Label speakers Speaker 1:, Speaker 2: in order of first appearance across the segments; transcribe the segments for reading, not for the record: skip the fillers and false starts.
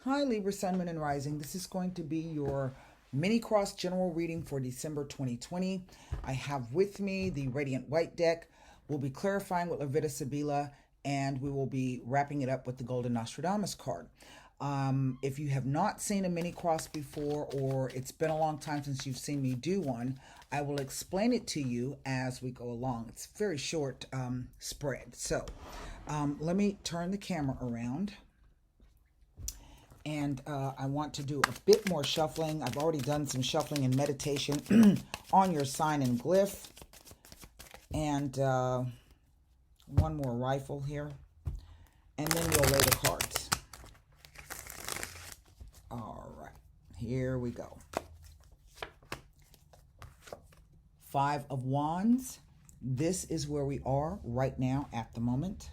Speaker 1: Hi, Libra, Sun, Moon, and Rising. This is going to be your mini cross general reading for December 2020. I have with me the Radiant White deck. We'll be clarifying with Levita Sibila, and we will be wrapping it up with the Golden Nostradamus card. If you have not seen a mini cross before, or it's been a long time since you've seen me do one, I will explain it to you as we go along. It's a very short spread. So let me turn the camera around. And I want to do a bit more shuffling. I've already done some shuffling and meditation on your sign and glyph. And one more rifle here. And then we'll lay the cards. All right, here we go. 5 of Wands. This is where we are right now at the moment.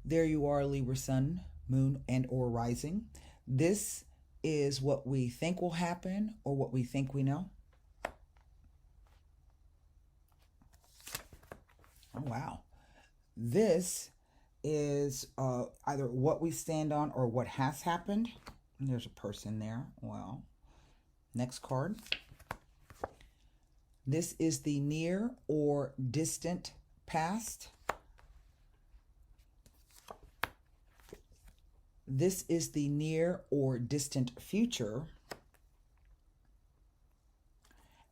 Speaker 1: There you are, Libra Sun, Moon, and or Rising. This is what we think will happen or what we think we know. Oh, wow. This is either what we stand on or what has happened. And there's a person there. Well, next card. This is the near or distant past. This is the near or distant future.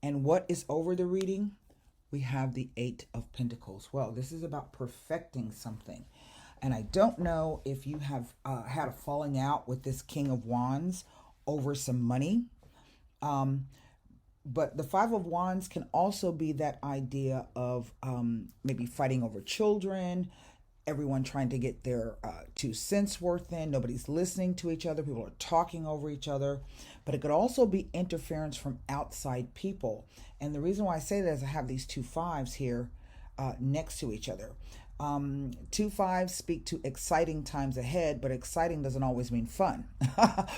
Speaker 1: And what is over the reading? We have the 8 of Pentacles. Well, this is about perfecting something. And I don't know if you have had a falling out with this King of Wands over some money. But the 5 of Wands can also be that idea of maybe fighting over children, everyone trying to get their 2 cents worth in. Nobody's listening to each other. People are talking over each other. But it could also be interference from outside people. And the reason why I say that is I have these 2 5s here next to each other. 2 5s speak to exciting times ahead, but exciting doesn't always mean fun,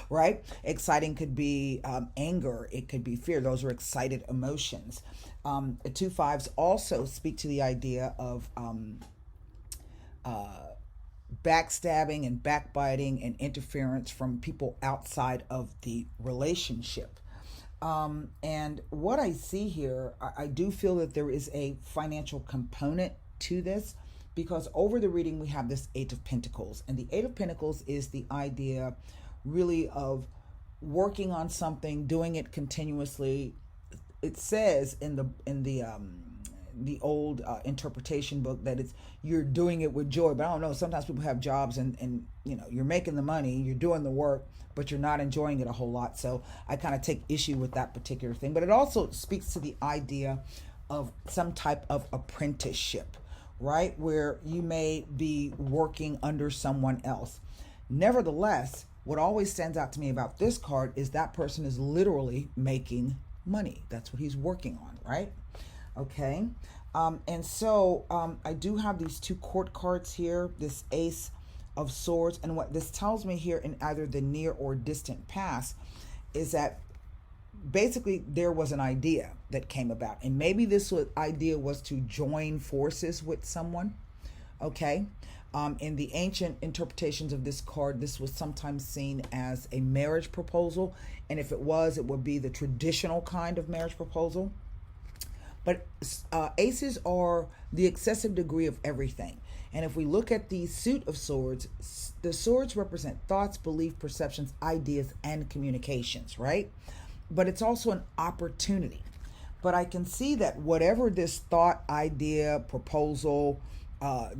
Speaker 1: right? Exciting could be anger. It could be fear. Those are excited emotions. 2 5s also speak to the idea of backstabbing and backbiting and interference from people outside of the relationship. And what I see here, I do feel that there is a financial component to this, because over the reading we have this 8 of Pentacles, and the 8 of Pentacles is the idea really of working on something, doing it continuously. It says in the old interpretation book that you're doing it with joy, but I don't know, sometimes people have jobs and you know, you're making the money, you're doing the work, but you're not enjoying it a whole lot. So I kind of take issue with that particular thing. But it also speaks to the idea of some type of apprenticeship, right, where you may be working under someone else. Nevertheless, what always stands out to me about this card is that person is literally making money. That's what he's working on, right? Okay, and so I do have these 2 court cards here, this Ace of Swords, and what this tells me here in either the near or distant past is that basically there was an idea that came about, and maybe this idea was to join forces with someone, okay? In the ancient interpretations of this card, this was sometimes seen as a marriage proposal, and if it was, it would be the traditional kind of marriage proposal. But aces are the excessive degree of everything. And if we look at the suit of swords, the swords represent thoughts, belief, perceptions, ideas, and communications, right? But it's also an opportunity. But I can see that whatever this thought, idea, proposal,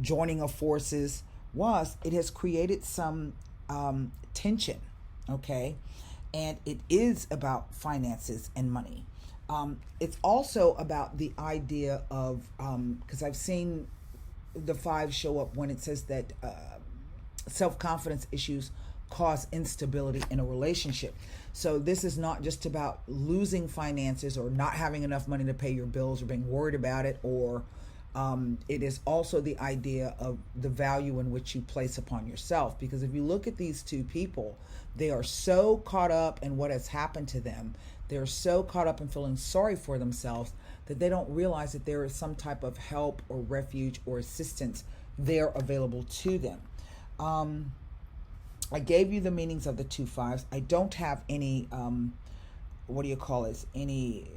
Speaker 1: joining of forces was, it has created some tension, okay? And it is about finances and money. It's also about the idea of, because I've seen the 5 show up when it says that self-confidence issues cause instability in a relationship. So this is not just about losing finances or not having enough money to pay your bills or being worried about it, or it is also the idea of the value in which you place upon yourself. Because if you look at these 2 people, they are so caught up in what has happened to them. They're so caught up in feeling sorry for themselves that they don't realize that there is some type of help or refuge or assistance there available to them. I gave you the meanings of the two fives. I don't have any, any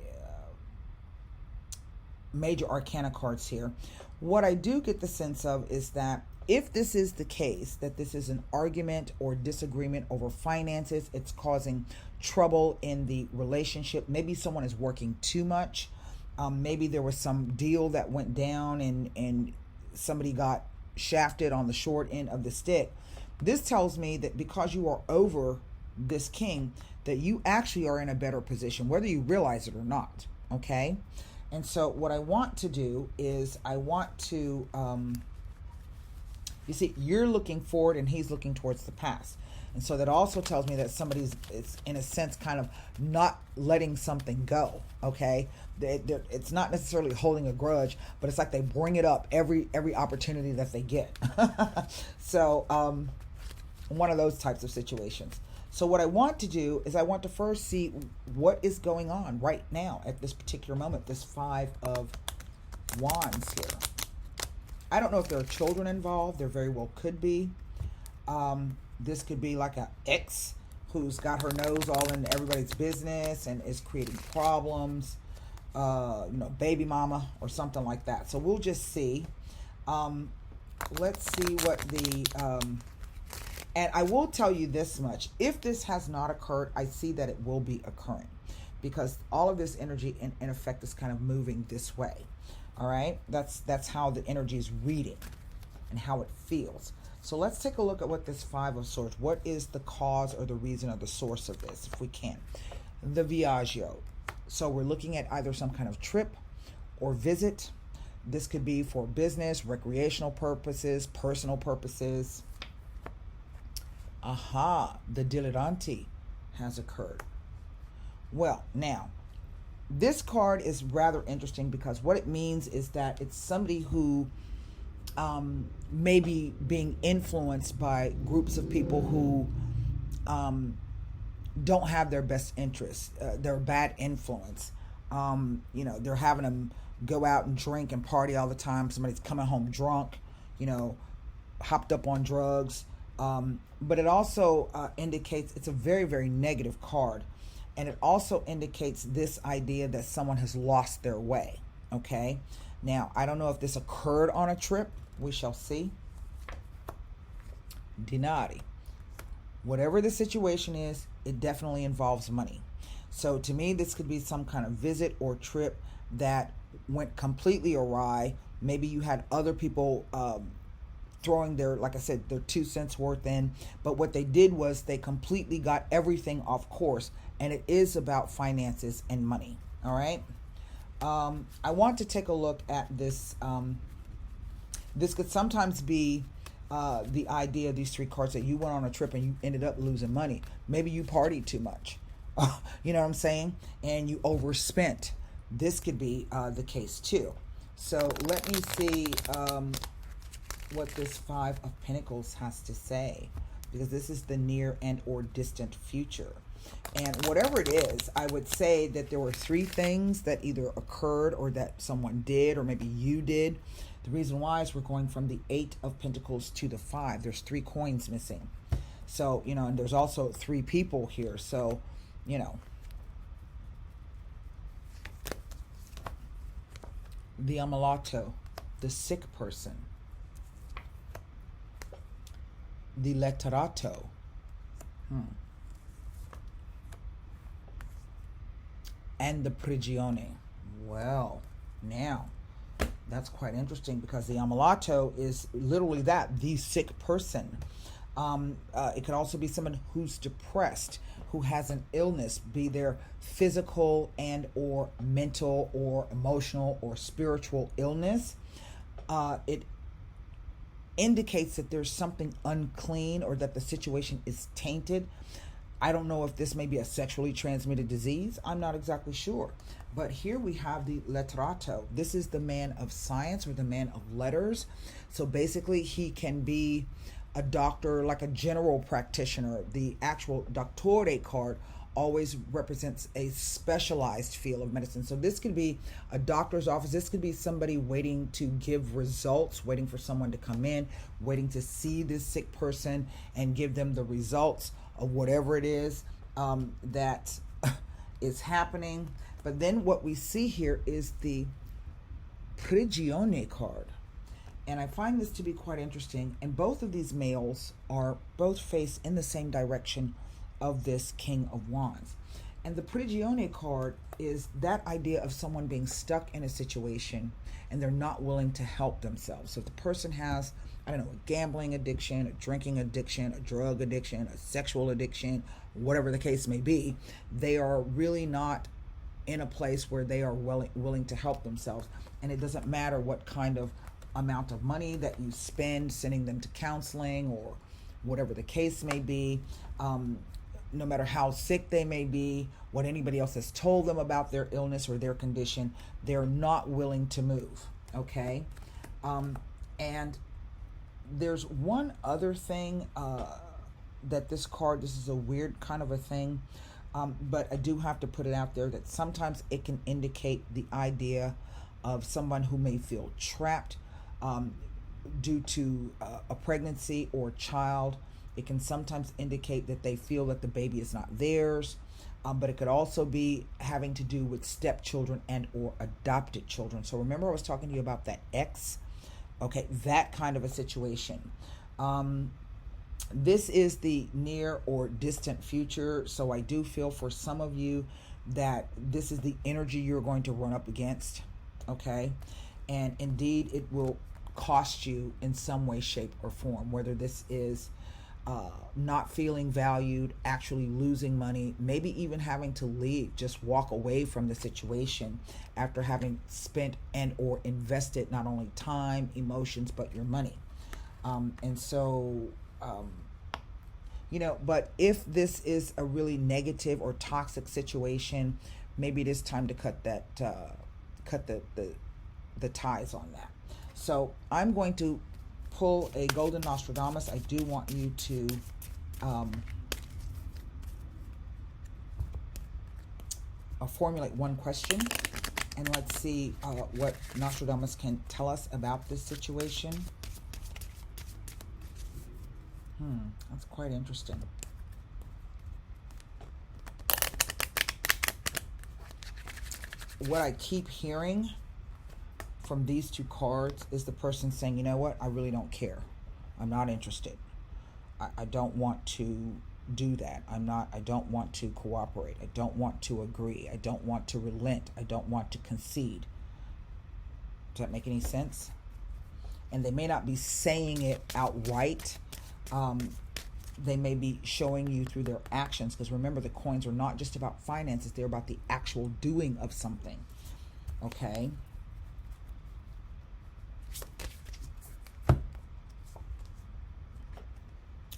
Speaker 1: major arcana cards here. What I do get the sense of is that if this is the case, that this is an argument or disagreement over finances, it's causing trouble in the relationship. Maybe someone is working too much. Maybe there was some deal that went down and somebody got shafted on the short end of the stick. This tells me that because you are over this king, that you actually are in a better position, whether you realize it or not. Okay? And so what I want to do is I want to, you see, you're looking forward and he's looking towards the past. And so that also tells me that somebody's, it's in a sense, kind of not letting something go. Okay? It's not necessarily holding a grudge, but it's like they bring it up every opportunity that they get. So one of those types of situations. So what I want to do is I want to first see what is going on right now at this particular moment, this Five of Wands here. I don't know if there are children involved. There very well could be. This could be like an ex who's got her nose all in everybody's business and is creating problems. Baby mama or something like that. So we'll just see. Let's see what the... And I will tell you this much. If this has not occurred, I see that it will be occurring. Because all of this energy, in effect, is kind of moving this way. All right? That's how the energy is reading and how it feels. So let's take a look at what this Five of Swords, what is the cause or the reason or the source of this, if we can. The Viaggio. So we're looking at either some kind of trip or visit. This could be for business, recreational purposes, personal purposes. Aha, the dilettante has occurred. Well, now, this card is rather interesting because what it means is that it's somebody who may be being influenced by groups of people who don't have their best interests. They're a bad influence. They're having them go out and drink and party all the time. Somebody's coming home drunk, hopped up on drugs. But it also indicates it's a very, very negative card. And it also indicates this idea that someone has lost their way. Okay? Now, I don't know if this occurred on a trip. We shall see. Dinari. Whatever the situation is, it definitely involves money. So to me, this could be some kind of visit or trip that went completely awry. Maybe you had other people throwing their, like I said, their 2 cents worth in. But what they did was they completely got everything off course. And it is about finances and money. All right. I want to take a look at this. This could sometimes be the idea of these 3 cards that you went on a trip and you ended up losing money. Maybe you partied too much. You know what I'm saying? And you overspent. This could be the case too. So let me see what this Five of Pentacles has to say, because this is the near and or distant future. And whatever it is, I would say that there were 3 things that either occurred or that someone did or maybe you did. The reason why is we're going from the 8 of Pentacles to the 5. There's 3 coins missing. So, and there's also 3 people here. So, the ammalato, the sick person. The letterato. And the prigione. Well, now, that's quite interesting because the ammalato is literally that, the sick person. It could also be someone who's depressed, who has an illness, be there physical and or mental or emotional or spiritual illness. It indicates that there's something unclean or that the situation is tainted. I don't know if this may be a sexually transmitted disease. I'm not exactly sure. But here we have the letterato. This is the man of science or the man of letters. So basically he can be a doctor, like a general practitioner. The actual doctore card always represents a specialized field of medicine. So this could be a doctor's office. This could be somebody waiting to give results, waiting for someone to come in, waiting to see this sick person and give them the results of whatever it is that is happening. But then what we see here is the Prigione card. And I find this to be quite interesting. And both of these males are both faced in the same direction of this King of Wands. And the Prigione card is that idea of someone being stuck in a situation and they're not willing to help themselves. So if the person has, I don't know, a gambling addiction, a drinking addiction, a drug addiction, a sexual addiction, whatever the case may be, they are really not in a place where they are willing to help themselves. And it doesn't matter what kind of amount of money that you spend sending them to counseling or whatever the case may be, no matter how sick they may be, what anybody else has told them about their illness or their condition, they're not willing to move, okay? And there's one other thing that this is a weird kind of a thing, but I do have to put it out there that sometimes it can indicate the idea of someone who may feel trapped due to a pregnancy or child. It can sometimes indicate that they feel that the baby is not theirs, but it could also be having to do with stepchildren and or adopted children. So remember I was talking to you about that X? Okay, that kind of a situation. This is the near or distant future, so I do feel for some of you that this is the energy you're going to run up against, okay? And indeed, it will cost you in some way, shape, or form, whether this is not feeling valued, actually losing money, maybe even having to leave, just walk away from the situation after having spent and or invested not only time, emotions, but your money. But if this is a really negative or toxic situation, maybe it is time to cut the ties on that. So I'm going to pull a Golden Nostradamus. I do want you to formulate one question, and let's see what Nostradamus can tell us about this situation. That's quite interesting. What I keep hearing from these two cards is the person saying, you know what, I really don't care. I'm not interested. I don't want to do that. I don't want to cooperate. I don't want to agree. I don't want to relent. I don't want to concede. Does that make any sense? And they may not be saying it outright. They may be showing you through their actions, because remember, the coins are not just about finances. They're about the actual doing of something. Okay?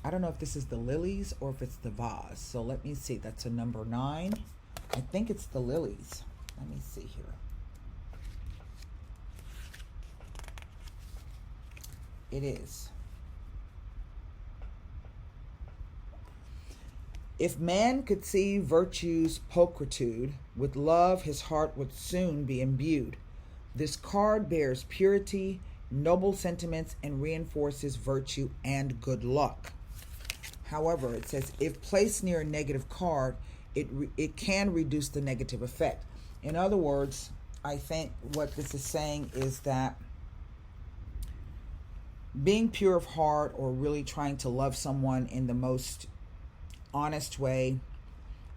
Speaker 1: I don't know if this is the lilies or if it's the vase. So let me see. That's a number 9. I think it's the lilies. Let me see here. It is. If man could see virtue's pulchritude, with love his heart would soon be imbued. This card bears purity, noble sentiments, and reinforces virtue and good luck. However, it says if placed near a negative card, it can reduce the negative effect. In other words, I think what this is saying is that being pure of heart, or really trying to love someone in the most honest way,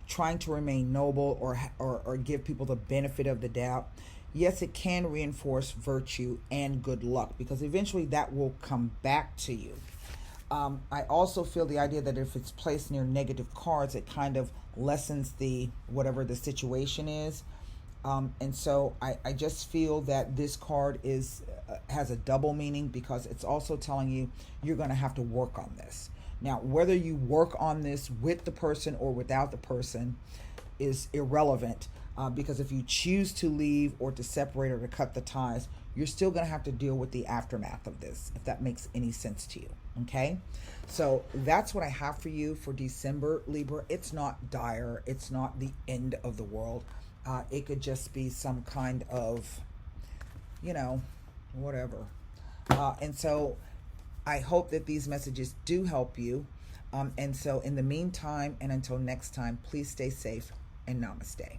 Speaker 1: trying to remain noble, or give people the benefit of the doubt, yes, it can reinforce virtue and good luck, because eventually that will come back to you. I also feel the idea that if it's placed near negative cards, it kind of lessens the whatever the situation is. And so I just feel that this card has a double meaning, because it's also telling you you're going to have to work on this. Now, whether you work on this with the person or without the person is irrelevant, because if you choose to leave or to separate or to cut the ties, you're still going to have to deal with the aftermath of this, if that makes any sense to you. Okay, so that's what I have for you for December, Libra. It's not dire, it's not the end of the world. It could just be some kind of, you know, whatever. And so I hope that these messages do help you. And so, in the meantime, and until next time, please stay safe and namaste.